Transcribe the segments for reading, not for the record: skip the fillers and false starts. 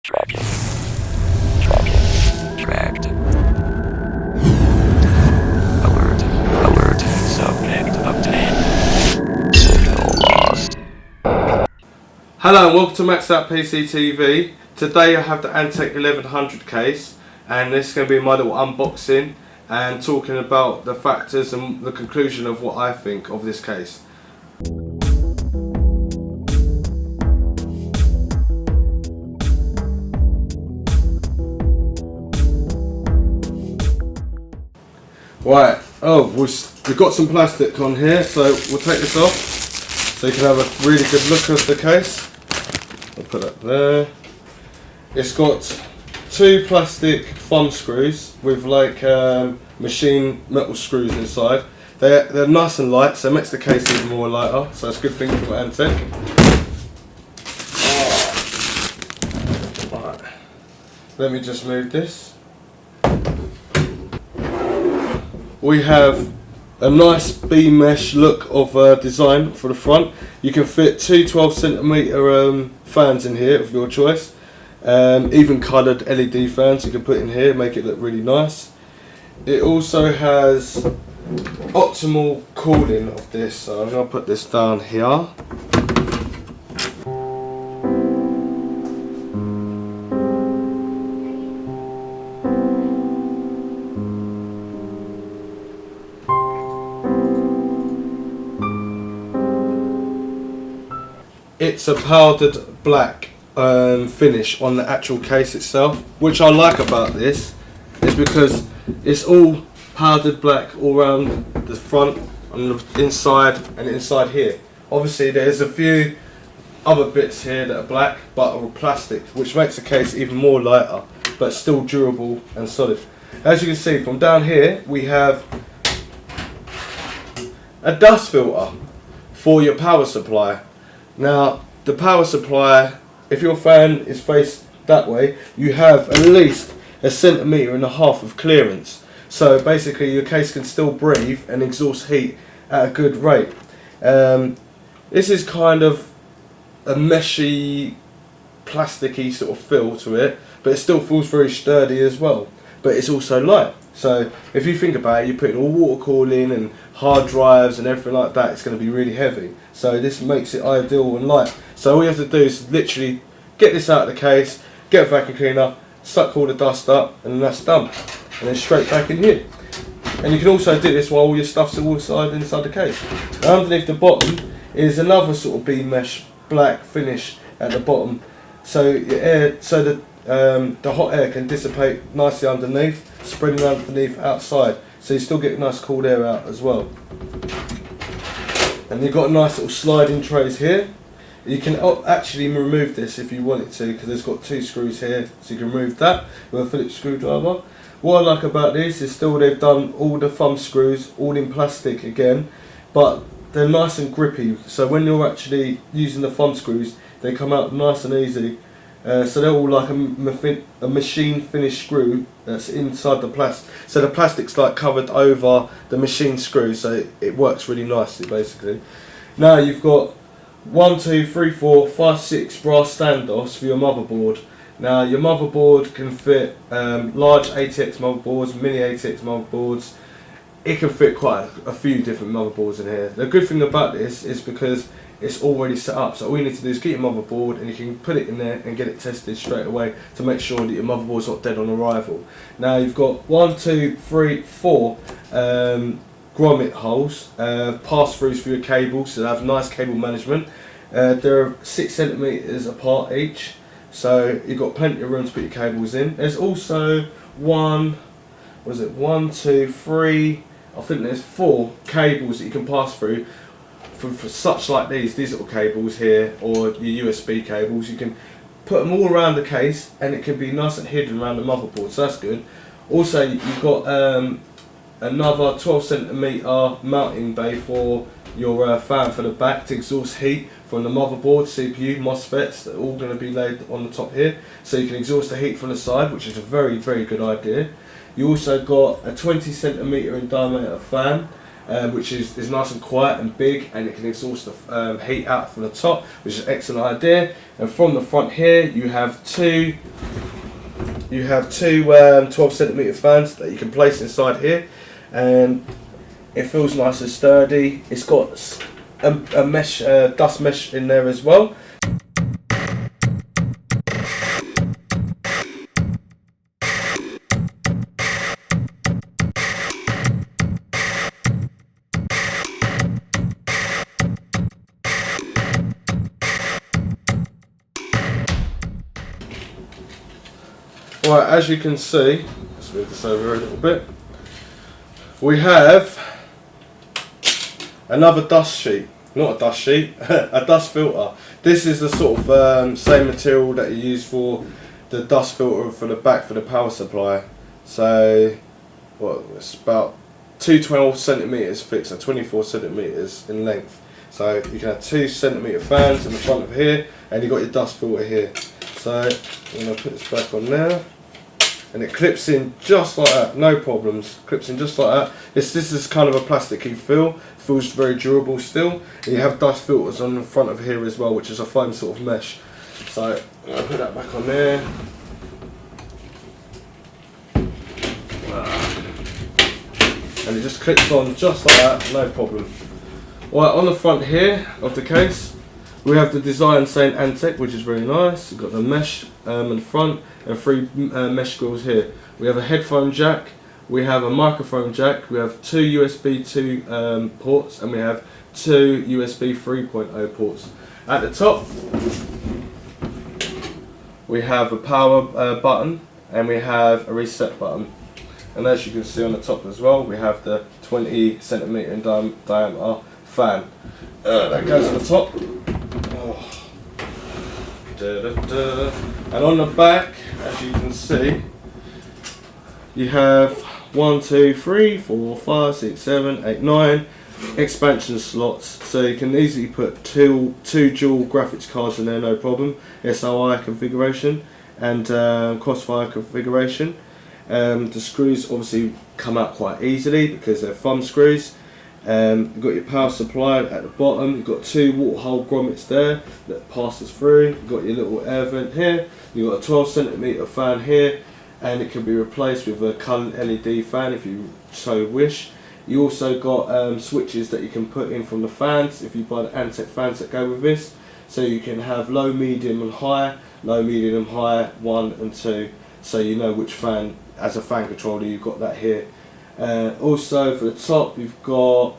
Tracking. Tracked. Alert. Subject obtained. Signal lost. Hello and welcome to MXDOUT PC TV. Today I have the Antec 1100 case, and this is going to be my little unboxing and talking about the factors and the conclusion of what I think of this case. Right, we've got some plastic on here, so we'll take this off so you can have a really good look at the case. I'll put that there. It's got two plastic thumb screws with like machine metal screws inside. They're nice and light, so it makes the case even more lighter, so it's a good thing for Antec. Right. Let me just move this. We have a nice B-mesh look of design for the front. You can fit two 12cm fans in here of your choice. Even coloured LED fans you can put in here, make it look really nice. It also has optimal cooling of this, so I'm going to put this down here. It's a powdered black finish on the actual case itself. Which I like about this is because it's all powdered black all around the front, on the inside and inside here. Obviously there's a few other bits here that are black but are plastic, which makes the case even more lighter but still durable and solid. As you can see from down here, we have a dust filter for your power supply. Now, the power supply, if your fan is faced that way, you have at least 1.5 centimeters of clearance. So basically your case can still breathe and exhaust heat at a good rate. This is kind of a meshy, plasticky sort of feel to it, but it still feels very sturdy as well. But it's also light. So if you think about it, you're putting all water cooling and hard drives and everything like that, it's going to be really heavy. So this makes it ideal and light. So all you have to do is literally get this out of the case, get a vacuum cleaner, suck all the dust up, and then that's done. And then straight back in here. And you can also do this while all your stuff's inside the case. Now underneath the bottom is another sort of B-mesh black finish at the bottom. So the hot air can dissipate nicely underneath, spreading underneath outside, so you still get nice cool air out as well. And you've got nice little sliding trays here. You can actually remove this if you wanted to, because it's got two screws here, so you can remove that with a Phillips screwdriver. What I like about this is still they've done all the thumb screws all in plastic again, but they're nice and grippy, so when you're actually using the thumb screws, they come out nice and easy. So they're all like a machine finished screw that's inside the plastic. So the plastic's like covered over the machine screw, so it works really nicely basically. Now you've got 1, 2, 3, 4, 5, 6 brass standoffs for your motherboard. Now your motherboard can fit large ATX motherboards, mini ATX motherboards. It can fit quite a few different motherboards in here. The good thing about this is because it's already set up, so all you need to do is get your motherboard and you can put it in there and get it tested straight away to make sure that your motherboard's not dead on arrival. Now you've got 1, 2, 3, 4 grommet holes, pass-throughs for your cables, so they have nice cable management. They're 6 centimeters apart each, so you've got plenty of room to put your cables in. There's also 1, 2, 3, I think there's 4 cables that you can pass through for such like these little cables here, or your USB cables. You can put them all around the case and it can be nice and hidden around the motherboard, so that's good. Also you've got another 12 centimeter mounting bay for your fan for the back to exhaust heat from the motherboard, CPU, MOSFETs, they're all going to be laid on the top here, so you can exhaust the heat from the side, which is a very, very good idea. You also got a 20 centimeter in diameter fan, which is nice and quiet and big, and it can exhaust the heat out from the top, which is an excellent idea. And from the front here, you have two 12cm fans that you can place inside here, and it feels nice and sturdy. It's got a mesh, dust mesh in there as well. Right, as you can see, let's move this over a little bit. We have another dust sheet, not a dust sheet, a dust filter. This is the sort of same material that you use for the dust filter for the back for the power supply. So, what, it's about 212cm thick, so 24cm in length. So you can have 2cm fans in the front of here, and you've got your dust filter here. So I'm going to put this back on there, and it clips in just like that, no problems. Clips in just like that. This is kind of a plasticky feel, feels very durable still. And you have dust filters on the front of here as well, which is a foam sort of mesh. So I'm going to put that back on there. And it just clips on just like that, no problem. Right, on the front here of the case, we have the design saying Antec, which is very nice. We've got the mesh in the front and three mesh grills here. We have a headphone jack, we have a microphone jack, we have two USB 2 ports, and we have two USB 3.0 ports. At the top, we have a power button, and we have a reset button. And as you can see on the top as well, we have the 20cm in diameter fan. That goes on the top. Oh. And on the back, as you can see, you have 1, 2, 3, 4, 5, 6, 7, 8, 9 expansion slots, so you can easily put two dual graphics cards in there, no problem. SOI configuration and crossfire configuration. The screws obviously come out quite easily because they're thumb screws. You've got your power supply at the bottom, you've got two water hole grommets there that passes through, you've got your little air vent here, you've got a 12cm fan here, and it can be replaced with a coloured LED fan if you so wish. You also got switches that you can put in from the fans if you buy the Antec fans that go with this, so you can have low, medium and high, 1 and 2, so you know which fan. As a fan controller, you've got that here. Also for the top, you've got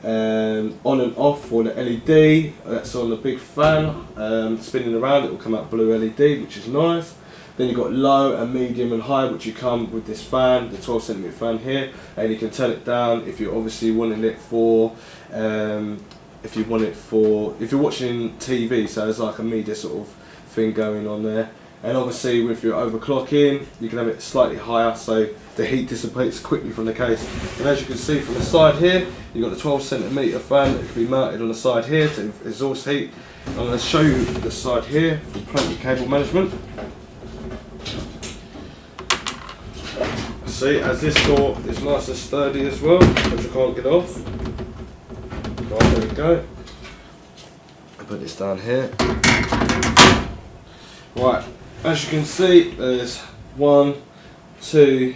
on and off for the LED. That's on the big fan, spinning around. It will come out blue LED, which is nice. Then you've got low and medium and high, which you come with this fan, the 12cm fan here, and you can turn it down if you're obviously wanting it for if you're watching TV. So there's like a media sort of thing going on there. And obviously if you're overclocking, you can have it slightly higher so the heat dissipates quickly from the case. And as you can see from the side here, you've got the 12cm fan that can be mounted on the side here to exhaust heat. I'm going to show you the side here for plenty of cable management. See, as this door is nice and sturdy as well, which I can't get off. Right, there we go. I'll put this down here. Right. As you can see, there's 1, 2,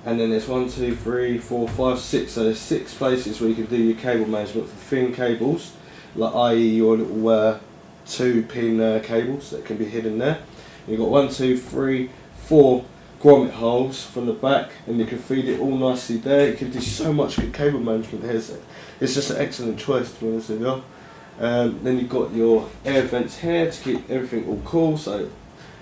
and then there's 1, 2, 3, 4, 5, 6. So there's 6 places where you can do your cable management for thin cables, like i.e. your little 2-pin cables that can be hidden there. You've got 1, 2, 3, 4 grommet holes from the back, and you can feed it all nicely there. You can do so much good cable management here. So it's just an excellent choice, to be honest with you. Then you've got your air vents here to keep everything all cool. So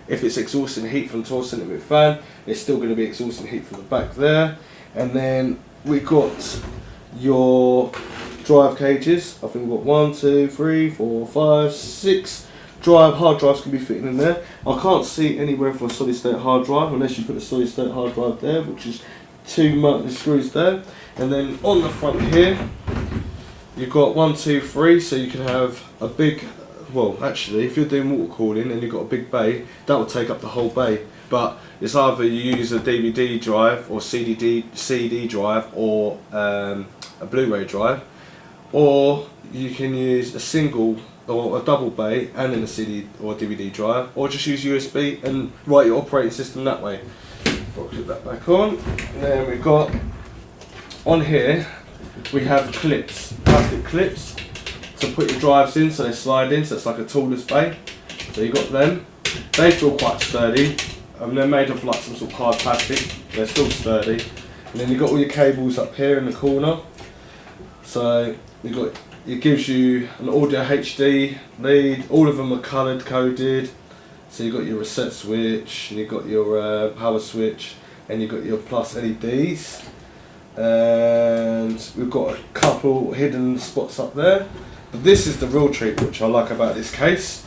if it's exhausting heat from the 12cm fan, it's still going to be exhausting heat from the back there. And then we've got your drive cages. I think we've got 1, 2, 3, 4, 5, 6 hard drives can be fitted in there. I can't see anywhere for a solid state hard drive unless you put a solid state hard drive there, which is 2 mounted screws there. And then on the front here, you've got 1, 2, 3, so you can have a big well, actually, if you're doing water cooling and you've got a big bay, that will take up the whole bay. But it's either you use a DVD drive or CD drive or a Blu-ray drive, or you can use a single or a double bay and then a CD or DVD drive, or just use USB and write your operating system that way. I'll click that back on. And then we've got on here we have clips, plastic clips to put your drives in, so they slide in, so it's like a toolless bay. So you've got them. They feel quite sturdy. They're made of like some sort of hard plastic. They're still sturdy. And then you've got all your cables up here in the corner. So you've got, it gives you an audio HD lead. All of them are coloured coded. So you've got your reset switch, and you've got your power switch, and you've got your plus LEDs. And we've got a couple hidden spots up there. But this is the real treat, which I like about this case,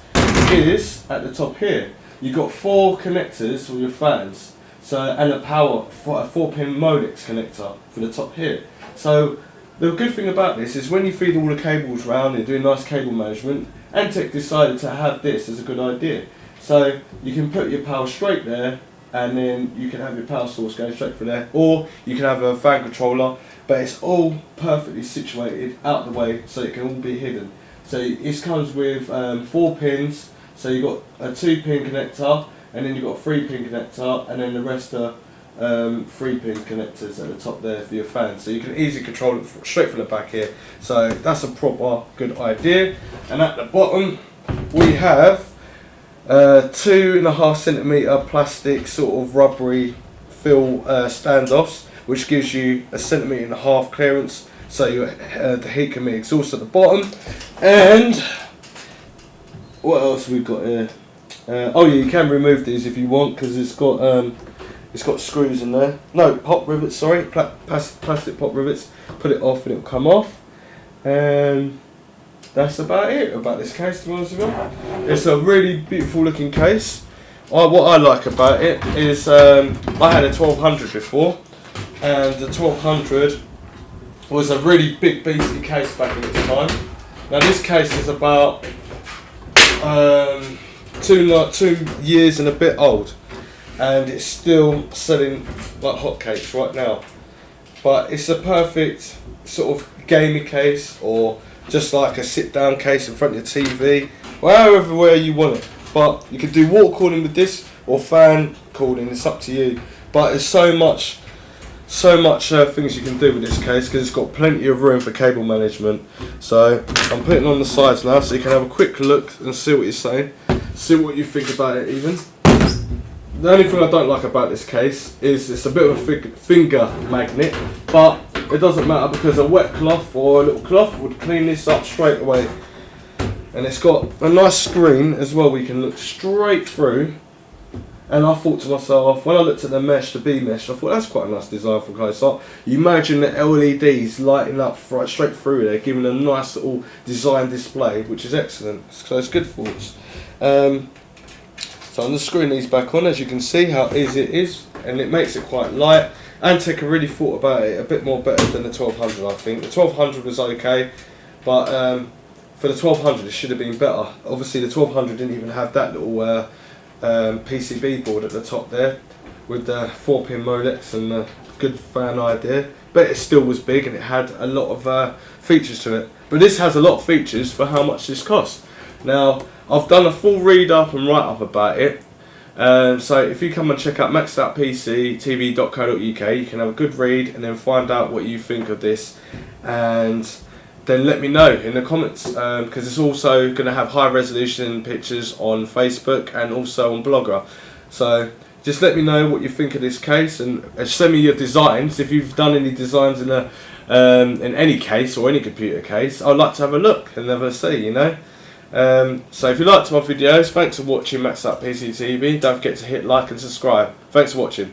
is at the top here. You've got 4 connectors for your fans, so, and a power, a 4-pin Modex connector for the top here. So the good thing about this is when you feed all the cables round and doing nice cable management, Antec decided to have this as a good idea. So you can put your power straight there, and then you can have your power source going straight from there, or you can have a fan controller, but it's all perfectly situated out the way so it can all be hidden. So this comes with 4 pins. So you've got a 2-pin connector, and then you've got a 3-pin connector, and then the rest are 3-pin connectors at the top there for your fan. So you can easily control it straight from the back here. So that's a proper good idea. And at the bottom we have 2.5 centimetre plastic sort of rubbery fill standoffs, which gives you 1.5 centimetre clearance, so the heat can be exhaust at the bottom. And what else we've got here? Oh yeah, you can remove these if you want, because it's got screws in there. No, pop rivets. Sorry, plastic pop rivets. Put it off and it'll come off. And that's about it about this case, to be honest with you. It's a really beautiful looking case. What I like about it is I had a 1200 before, and the 1200 was a really big beastly case back in its time. Now this case is about 2 years and a bit old, and it's still selling like hotcakes right now. But it's a perfect sort of gaming case, or just like a sit down case in front of your TV, wherever way you want it. But you can do water cooling with this, or fan cooling, it's up to you. But there's so much things you can do with this case, because it's got plenty of room for cable management. So I'm putting it on the sides now, so you can have a quick look and see what you're saying, see what you think about it even. The only thing I don't like about this case is it's a bit of a finger magnet, but it doesn't matter, because a wet cloth or a little cloth would clean this up straight away. And it's got a nice screen as well, we can look straight through. And I thought to myself, when I looked at the mesh, the B mesh, I thought that's quite a nice design for close up. You imagine the LEDs lighting up right straight through there, giving a nice little design display, which is excellent. So it's good thoughts. So I'm just screwing these back on, as you can see how easy it is, and it makes it quite light. Antec really thought about it a bit more better than the 1200, I think. The 1200 was okay, but for the 1200 it should have been better. Obviously the 1200 didn't even have that little PCB board at the top there with the 4-pin Modex and the good fan idea, but it still was big and it had a lot of features to it. But this has a lot of features for how much this cost. Now I've done a full read up and write up about it, so if you come and check out MXDOUT you can have a good read and then find out what you think of this, and then let me know in the comments, because it's also going to have high resolution pictures on Facebook and also on Blogger. So just let me know what you think of this case, and send me your designs if you've done any designs in any case or any computer case. I'd like to have a look and have a see, you know. So if you liked my videos, thanks for watching MXDOUT PC TV. Don't forget to hit like and subscribe. Thanks for watching.